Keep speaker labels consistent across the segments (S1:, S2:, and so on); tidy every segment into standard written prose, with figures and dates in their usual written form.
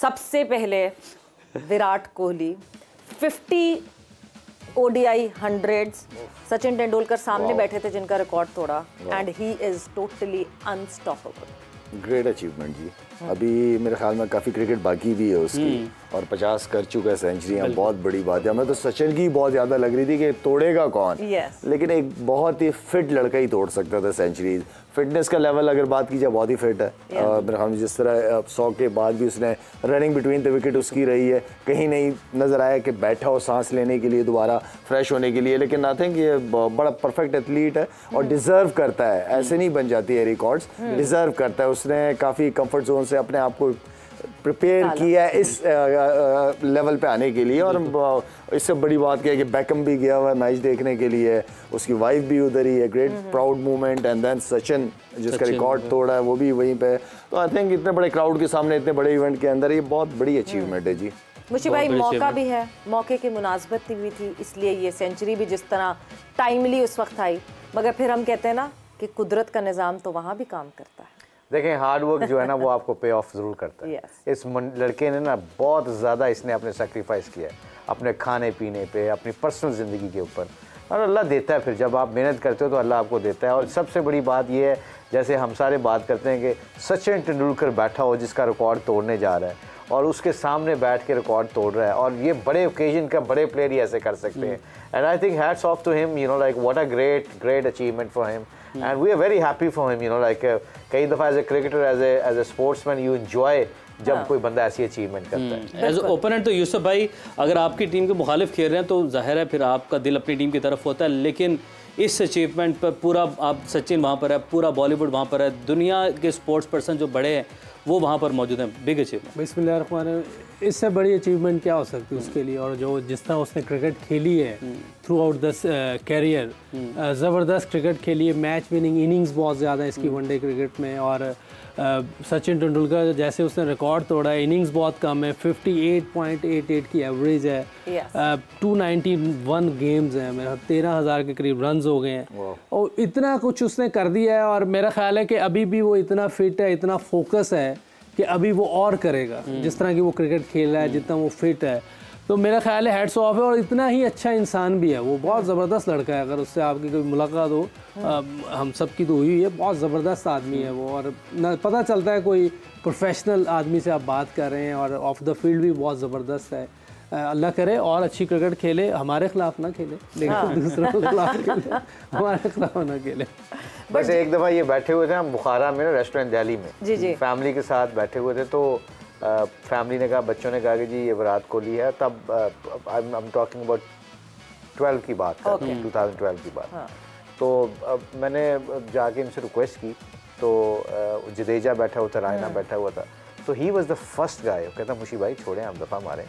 S1: सबसे पहले Virat Kohli 50 ODI 100s, Sachin Tendulkar सामने बैठे थे जिनका रिकॉर्ड तोड़ा, and he is totally unstoppable.
S2: Great achievement जी। अभी मेरे ख्याल में काफ़ी क्रिकेट बाकी भी है उसकी, और 50 कर चुका है सेंचुरियाँ, बहुत बड़ी बात है। हमें तो सचिन की बहुत ज़्यादा लग रही थी कि तोड़ेगा कौन, लेकिन एक बहुत ही फिट लड़का ही तोड़ सकता था सेंचुरीज। फिटनेस का लेवल अगर बात की जाए बहुत ही फिट है। मेरे ख्याल में जिस तरह 100 के बाद भी उसने रनिंग बिटवीन द विकेट उसकी रही है, कहीं नहीं नज़र आया कि बैठा हो सांस लेने के लिए, दोबारा फ्रेश होने के लिए। लेकिन आई थिंक ये बड़ा परफेक्ट एथलीट है और डिज़र्व करता है, ऐसे नहीं बन जाती है रिकॉर्ड्स, डिज़र्व करता है। उसने काफ़ी कंफर्ट जोन से अपने आप को प्रिपेयर किया है इस लेवल पे आने के लिए। और इससे बड़ी बात क्या है कि बैकम भी गया हुआ है मैच देखने के लिए, उसकी वाइफ भी उधर ही है। Great proud moment. And then Sachin जिसका रिकॉर्ड तोड़ा है वो भी वहीं पे। तो आई थिंक इतने बड़े क्राउड के सामने, इतने बड़े इवेंट के अंदर ये बहुत बड़ी अचीवमेंट है जी।
S1: मुशी भाई, मौका भी है, मौके की मुनासबत हुई थी, इसलिए ये सेंचुरी भी जिस तरह टाइमली उस वक्त आई। मगर फिर हम कहते हैं ना कि कुदरत का निज़ाम तो वहाँ भी काम करता है।
S3: देखें, हार्ड वर्क जो है ना वो आपको पे ऑफ ज़रूर करता है। इस लड़के ने ना बहुत ज़्यादा इसने अपने सेक्रीफाइस किया है अपने खाने पीने पे, अपनी पर्सनल ज़िंदगी के ऊपर, और अल्लाह देता है। फिर जब आप मेहनत करते हो तो अल्लाह आपको देता है। और सबसे बड़ी बात ये है, जैसे हम सारे बात करते हैं कि सचिन तेंदुलकर बैठा हो जिसका रिकॉर्ड तोड़ने जा रहा है, और उसके सामने बैठ के रिकॉर्ड तोड़ रहा है, और ये बड़े ओकेजन का बड़े प्लेयर ही ऐसे कर सकते हैं। And I think hats off to him, you know, like what a great achievement for him, and we are very happy for him, you know, like कई दफ़ा as a cricketer, as a sportsman you enjoy जब कोई बंदा ऐसी achievement करता है।
S4: As opponent तो यूसुफ भाई, अगर आपकी टीम के मुखालिफ खेल रहे हैं तो जाहिर है फिर आपका दिल अपनी टीम की तरफ होता है, लेकिन इस अचीवमेंट पर पूरा आप सचिन वहाँ पर है, पूरा बॉलीवुड वहाँ पर है, दुनिया के स्पोर्ट्स पर्सन जो बड़े हैं वो वहाँ पर मौजूद हैं। Big achievement.
S5: बिस्मिल्लाह, इससे बड़ी अचीवमेंट क्या हो सकती है उसके लिए। और जो जिस तरह उसने क्रिकेट खेली है थ्रू आउट द कैरियर, ज़बरदस्त क्रिकेट खेली है, मैच विनिंग इनिंग्स बहुत ज़्यादा इसकी वनडे क्रिकेट में। और सचिन तेंदुलकर जैसे उसने रिकॉर्ड तोड़ा है, इनिंग्स बहुत कम है, 58.88 की एवरेज है, 291 गेम्स हैं, मेरा 13,000 के करीब रन्स हो गए हैं, और इतना कुछ उसने कर दिया है। और मेरा ख्याल है कि अभी भी वो इतना फिट है, इतना फोकस है कि अभी वो और करेगा। जिस तरह की वो क्रिकेट खेल रहा है, जितना वो फिट है, तो मेरा ख्याल है हेड्स ऑफ है। और इतना ही अच्छा इंसान भी है वो, बहुत ज़बरदस्त लड़का है। अगर उससे आपकी कोई मुलाकात हो, हम सब की तो हुई है, बहुत ज़बरदस्त आदमी है वो। और न पता चलता है कोई प्रोफेशनल आदमी से आप बात कर रहे हैं, और ऑफ द फील्ड भी बहुत ज़बरदस्त है। अल्लाह करे और अच्छी क्रिकेट खेले, हमारे खिलाफ ना खेले, लेकिन दूसरों के खिलाफ खेले, हमारे खिलाफ ना खेले।
S3: वैसे एक दफ़ा ये बैठे हुए थे हम बुखारा में, रेस्टोरेंट दिल्ली में, फैमिली के साथ बैठे हुए थे, तो फैमिली ने कहा, बच्चों ने कहा कि जी ये विराट कोहली है। तब आई एम टॉकिंग अबाउट 12 की बात, 2012 की बात। तो मैंने जाके इनसे रिक्वेस्ट की, तो जडेजा बैठा हुआ था, रायना बैठा हुआ था, तो he was the first guy. कहता, मुशी भाई छोड़े, हम दफ़ा मारें,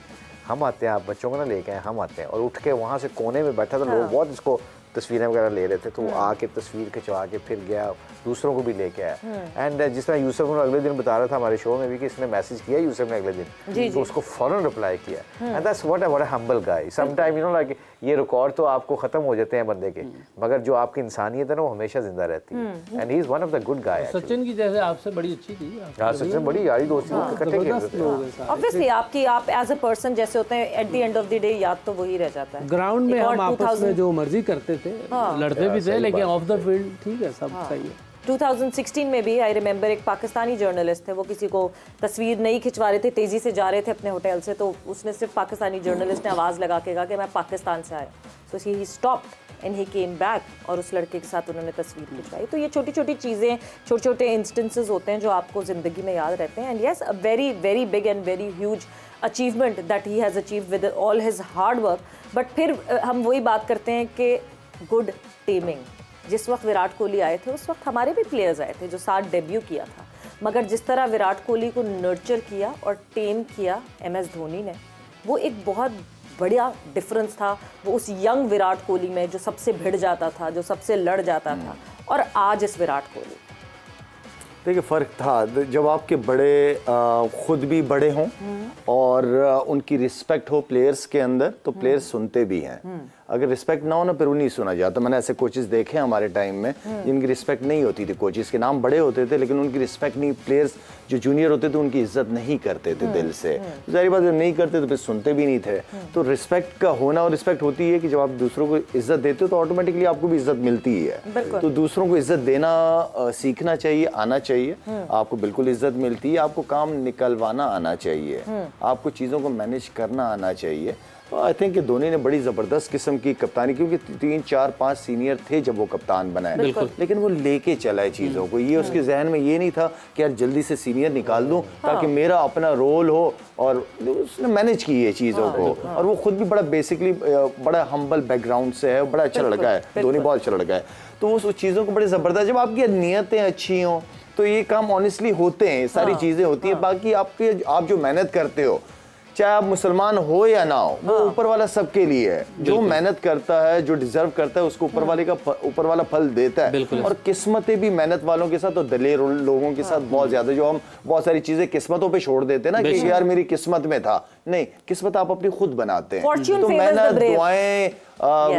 S3: हम आते हैं, आप बच्चों को ना लेके आए, हम आते हैं। और उठ के वहाँ से कोने में बैठा था, लोग बहुत इसको तस्वीरें वगैरह ले रहे थे, तो वो आके तस्वीर खिंचवा के फिर गया, दूसरों को भी लेके आया। एंड जिस तरह यूसुफ ने अगले दिन बता रहा था हमारे शो में भी कि इसने मैसेज किया यूसुफ ने अगले दिन, तो उसको फौरन रिप्लाई किया। And that's what a humble guy. Some time, you know, like ये रिकॉर्ड तो आपको खत्म हो जाते हैं बंदे के, मगर जो आपकी इंसानियत है ना वो हमेशा जिंदा रहती है। And he is one of the good guy.
S5: Sachin की जैसे आपसे बड़ी अच्छी थी,
S3: सचिन बड़ी यारी दोस्ती, इकट्ठे खेलते थे।
S1: ऑब्वियसली आपकी, आप एज अ पर्सन जैसे होते हैं, at the end of the day याद तो वही रह जाता है।
S5: ग्राउंड में हम आपस में जो मर्जी करते थे, लड़ते भी थे, लेकिन ऑफ द फील्ड ठीक है, सब सही है।
S1: 2016 में भी आई रिमेंबर एक पाकिस्तानी जर्नलिस्ट थे, वो किसी को तस्वीर नहीं खिंचवा रहे थे, तेज़ी से जा रहे थे अपने होटल से, तो उसने सिर्फ पाकिस्तानी जर्नलिस्ट ने आवाज़ लगा के कहा कि मैं पाकिस्तान से आया। So he stopped and he came back, और उस लड़के के साथ उन्होंने तस्वीर खिंचवाई। तो ये छोटी छोटी चीज़ें, छोटे छोटे इंस्टेंसेस होते हैं जो आपको ज़िंदगी में याद रहते हैं। And yes, a very very big and very huge achievement that he has achieved with all his hard work. But फिर हम वही बात करते हैं कि गुड टीमिंग। जिस वक्त विराट कोहली आए थे उस वक्त हमारे भी प्लेयर्स आए थे जो साथ डेब्यू किया था, मगर जिस तरह विराट कोहली को नर्चर किया और टेम किया MS धोनी ने, वो एक बहुत बड़ा डिफरेंस था। वो उस यंग विराट कोहली में जो सबसे भिड़ जाता था, जो सबसे लड़ जाता था, और आज इस विराट कोहली।
S2: देखिए फ़र्क था, जब आपके बड़े खुद भी बड़े हों और उनकी रिस्पेक्ट हो प्लेयर्स के अंदर, तो प्लेयर्स सुनते भी हैं। अगर रिस्पेक्ट ना हो ना फिर वो नहीं सुना जाता। मैंने ऐसे कोचेस देखे हमारे टाइम में जिनकी रिस्पेक्ट नहीं होती थी, कोचेस के नाम बड़े होते थे लेकिन उनकी रिस्पेक्ट नहीं, प्लेयर्स जो जूनियर होते थे उनकी इज्जत नहीं करते थे दिल से। जाहिर बात, जब नहीं करते तो फिर सुनते भी नहीं थे। तो रिस्पेक्ट का होना, और रिस्पेक्ट होती है कि जब आप दूसरों को इज्जत देते हो तो ऑटोमेटिकली आपको भी इज्जत मिलती है। तो दूसरों को इज्जत देना सीखना चाहिए, आना चाहिए। आपको बिल्कुल इज्जत मिलती है। आपको काम निकलवाना आना चाहिए, आपको चीज़ों को मैनेज करना आना चाहिए। तो आई थिंक कि धोनी ने बड़ी ज़बरदस्त किस्म की कप्तानी, क्योंकि 3, 4, 5 सीनियर थे जब वो कप्तान बनाए, लेकिन वो लेके चला है चीज़ों को। ये उसके जहन में ये नहीं था कि यार जल्दी से सीनियर निकाल दूं ताकि मेरा अपना रोल हो, और उसने मैनेज की है चीज़ों को। और वो खुद भी बड़ा बेसिकली बड़ा हम्बल बैकग्राउंड से है, बड़ा अच्छा लड़का है, धोनी बहुत अच्छा लड़का है। तो उस चीज़ों को बड़े ज़बरदस्त, जब आपकी नीयतें अच्छी हों तो ये काम ऑनेस्टली होते हैं, सारी चीज़ें होती हैं। बाकी आप जो मेहनत करते हो, चाहे आप मुसलमान हो या ना हो, वो ऊपर वाला सबके लिए है। जो मेहनत करता है, जो डिजर्व करता है, उसको ऊपर वाला फल देता है। और किस्मतें भी मेहनत वालों के साथ और दलेर लोगों के साथ बहुत ज्यादा, जो हम बहुत सारी चीजें किस्मतों पे छोड़ देते हैं ना कि यार मेरी किस्मत में था, नहीं, किस्मत आप अपनी खुद बनाते हैं। तो मेहनत, दुआएं,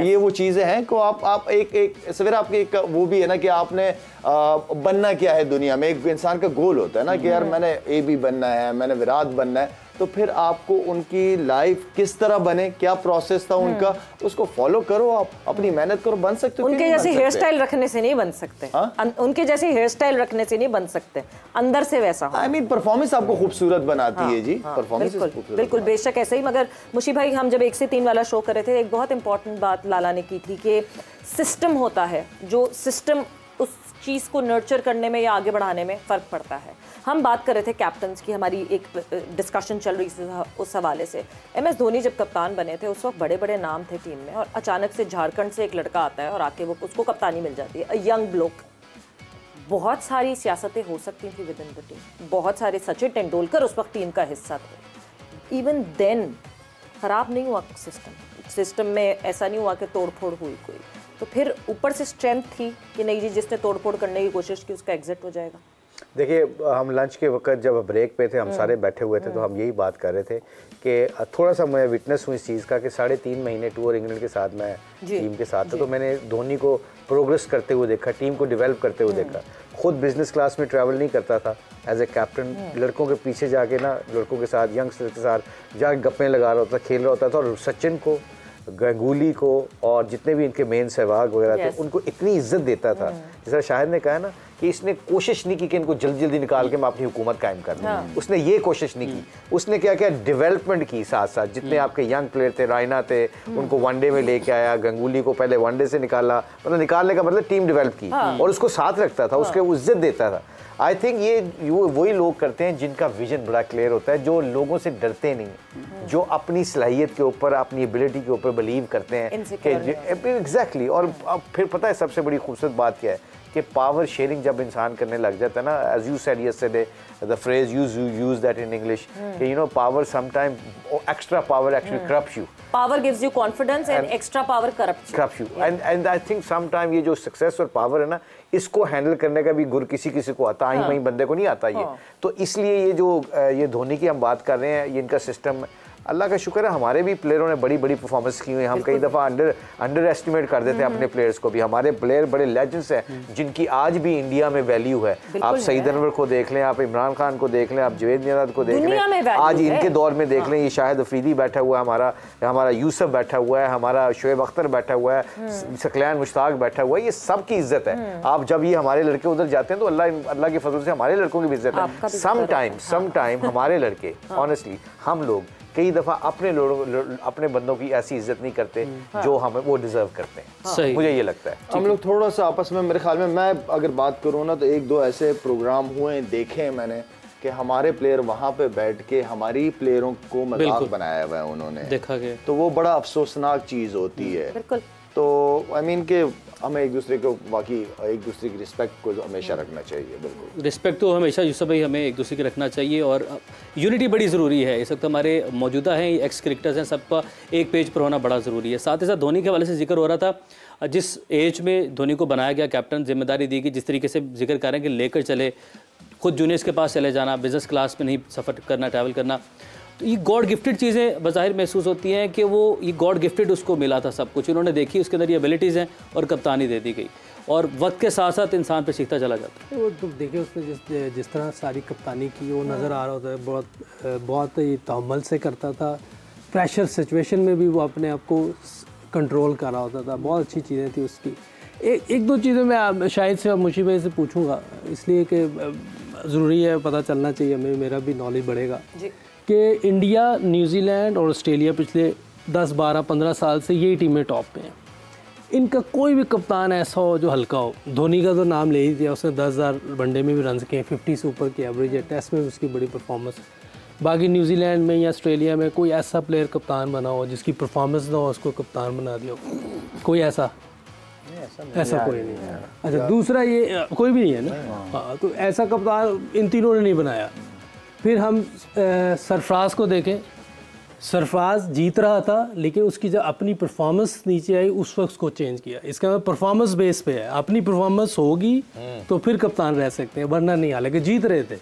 S2: ये वो चीजें हैं को आप एक सवेरा आपके एक वो भी है ना कि आपने बनना क्या है दुनिया में। एक इंसान का गोल होता है ना कि यार मैंने AB बनना है, मैंने विराट बनना है। तो फिर आपको उनकी लाइफ किस तरह बने, क्या प्रोसेस था उनका, उसको फॉलो करो, आप अपनी मेहनत करो, बन सकते हो।
S1: उनके जैसे हेयर स्टाइल रखने से नहीं बन सकते। उनके जैसे हेयर स्टाइल रखने से नहीं बन सकते, अंदर से वैसा हो।
S2: आई मीन परफॉर्मेंस आपको खूबसूरत बनाती है जी। परफॉर्मेंस
S1: बिल्कुल बेशक ऐसे ही। मगर मुशी भाई, हम जब 1 से 3 वाला शो कर रहे थे, एक बहुत इंपॉर्टेंट बात लाला ने की थी कि सिस्टम होता है, जो सिस्टम उस चीज़ को नर्चर करने में या आगे बढ़ाने में फ़र्क पड़ता है। हम बात कर रहे थे कैप्टन्स की, हमारी एक डिस्कशन चल रही थी उस हवाले से। MS धोनी जब कप्तान बने थे उस वक्त बड़े बड़े नाम थे टीम में, और अचानक से झारखंड से एक लड़का आता है और आके वो उसको कप्तानी मिल जाती है, यंग ब्लोक। बहुत सारी सियासतें हो सकती थी विद इन द टीम, बहुत सारे, सचिन तेंदुलकर उस वक्त टीम का हिस्सा थे। इवन देन ख़राब नहीं हुआ सिस्टम में, ऐसा नहीं हुआ कि तोड़ फोड़ हुई कोई। तो फिर ऊपर से स्ट्रेंथ थी कि नहीं जी, जिसने तोड़ फोड़ करने की कोशिश की उसका एग्जिट हो जाएगा।
S3: देखिए, हम लंच के वक्त जब ब्रेक पे थे, हम सारे बैठे हुए थे, तो हम यही बात कर रहे थे कि थोड़ा सा मैं विटनेस हूँ इस चीज़ का कि 3.5 महीने टूर इंग्लैंड के साथ मैं टीम के साथ था। तो मैंने धोनी को प्रोग्रेस करते हुए देखा, टीम को डेवलप करते हुए देखा। खुद बिजनेस क्लास में ट्रैवल नहीं करता था एज ए कैप्टन, लड़कों के पीछे जाके ना, लड़कों के साथ, यंगस्टर्स के साथ जाके गप्पे लगा रहा होता, खेल रहा होता था। और सचिन को, गंगूली को और जितने भी इनके मेन सहवाग वगैरह थे, उनको इतनी इज्जत देता था। जैसा शाहिद ने कहा ना कि इसने कोशिश नहीं की कि इनको जल्दी जल्दी निकाल के मैं अपनी हुकूमत कायम कर दूं। उसने ये कोशिश नहीं की। उसने क्या किया, डेवलपमेंट की साथ साथ। जितने आपके यंग प्लेयर थे, रायना थे, उनको वनडे में लेके आया, गंगूली को पहले वनडे से निकाला, मतलब निकालने का मतलब टीम डेवलप की, और उसको साथ रखता था, उसके इज्जत देता था। आई थिंक ये वही लोग करते हैं जिनका विजन बड़ा क्लियर होता है, जो लोगों से डरते नहीं, जो अपनी सलाहियत के ऊपर, अपनी एबिलिटी के ऊपर बिलीव करते हैं कि एग्जैक्टली। और फिर पता है सबसे बड़ी खूबसूरत बात क्या है कि पावर शेयरिंग जब इंसान करने लग जाता है ना, as you said yesterday, the phrase use that in English, कि you know power sometime, extra power actually corrupts you.
S1: Power gives you confidence and extra power corrupts you.
S3: And I think sometime ये जो success और power है ना, इसको handle करने का भी गुर किसी को आता है, वहीं बंदे को नहीं आता ये। तो इसलिए ये धोनी की हम बात कर रहे हैं, ये इनका सिस्टम, अल्लाह का शुक्र है हमारे भी प्लेयरों ने बड़ी बड़ी परफॉर्मेंस की हुई है। हम कई दफ़ा अंडर एस्टिमेट कर देते हैं अपने प्लेयर्स को भी। हमारे प्लेयर बड़े लेजेंड्स हैं जिनकी आज भी इंडिया में वैल्यू है। आप सईद अनवर को देख लें, आप इमरान खान को देख लें, आप जवेद नियाज़ को देख लें, आज इनके दौर में देख लें, ये शाहिद अफरीदी बैठा हुआ है, हमारा यूसुफ बैठा हुआ है, हमारा शोएब अख्तर बैठा हुआ है, सकलैन मुश्ताक बैठा हुआ है। ये सब की इज्जत है। आप जब ये हमारे लड़के उधर जाते हैं तो अल्लाह के फजल से हमारे लड़कों की भी इज्जत है। समटाइम हमारे लड़के, ऑनेस्टली हम लोग कई दफ़ा अपने बंदों की ऐसी इज्जत नहीं करते जो हमें वो डिजर्व करते हैं। मुझे ये लगता है
S2: हम लोग थोड़ा सा आपस में, मेरे ख्याल में, मैं अगर बात करूँ ना तो 1-2 ऐसे प्रोग्राम हुए देखे हैं मैंने कि हमारे प्लेयर वहाँ पे बैठ के हमारी प्लेयरों को मजाक बनाया हुआ है उन्होंने, देखा गया। तो वो बड़ा अफसोसनाक चीज़ होती है। तो आई मीन के हमें एक दूसरे को बाकी एक दूसरे की रिस्पेक्ट को हमेशा रखना चाहिए। बिल्कुल रिस्पेक्ट तो हमेशा यूसुफ भाई हमें एक दूसरे की रखना चाहिए, और यूनिटी बड़ी ज़रूरी है। इस वक्त हमारे मौजूदा हैं एक्स क्रिकेटर्स हैं, सबका एक पेज पर होना बड़ा ज़रूरी है। साथ ही साथ धोनी के हवाले से जिक्र हो रहा था, जिस एज में धोनी को बनाया गया कैप्टन, जिम्मेदारी दी गई, जिस तरीके से जिक्र कर रहे हैं कि लेकर चले, खुद जूनियर्स के पास चले जाना, बिजनेस क्लास में नहीं सफ़र करना, ट्रैवल करना,
S4: तो ये गॉड गिफ्टेड चीज़ें बज़ाहिर महसूस होती हैं कि वो ये गॉड गिफ्टेड उसको मिला था सब कुछ, उन्होंने देखी उसके अंदर ये एबिलिटीज़ हैं और कप्तानी दे दी गई, और वक्त के साथ साथ इंसान पे सीखता चला जाता है।
S5: वो तो देखिए उसने जिस तरह सारी कप्तानी की वो नज़र आ रहा होता है, बहुत ही तहम्मुल से करता था, प्रेशर सिचुएशन में भी वो अपने आप को कंट्रोल कर रहा होता था, बहुत अच्छी चीज़ें थी उसकी। एक दो चीज़ें मैं शायद से मुशी भाई से पूछूंगा, इसलिए कि ज़रूरी है, पता चलना चाहिए हमें, मेरा भी नॉलेज बढ़ेगा कि इंडिया, न्यूजीलैंड और ऑस्ट्रेलिया पिछले 10, 12, 15 साल से यही टीमें टॉप पे हैं। इनका कोई भी कप्तान ऐसा हो जो हल्का हो। धोनी का तो नाम ले ही दिया, उसने 10,000 वनडे में भी रन किए, 50 से ऊपर की एवरेज है, टेस्ट में भी उसकी बड़ी परफॉर्मेंस है। बाकी न्यूजीलैंड में या ऑस्ट्रेलिया में कोई ऐसा प्लेयर कप्तान बना हो जिसकी परफॉर्मेंस ना हो, उसको कप्तान बना दिया हो, कोई ऐसा कोई नहीं है। अच्छा, दूसरा ये कोई भी नहीं है ना। हाँ, तो ऐसा कप्तान इन तीनों ने नहीं बनाया। फिर हम सरफराज को देखें, सरफराज जीत रहा था लेकिन उसकी जब अपनी परफॉर्मेंस नीचे आई उस वक्त उसको चेंज किया। इसका मतलब परफॉर्मेंस बेस पे है, अपनी परफॉर्मेंस होगी तो फिर कप्तान रह सकते हैं, वरना नहीं। हालांकि जीत रहे थे,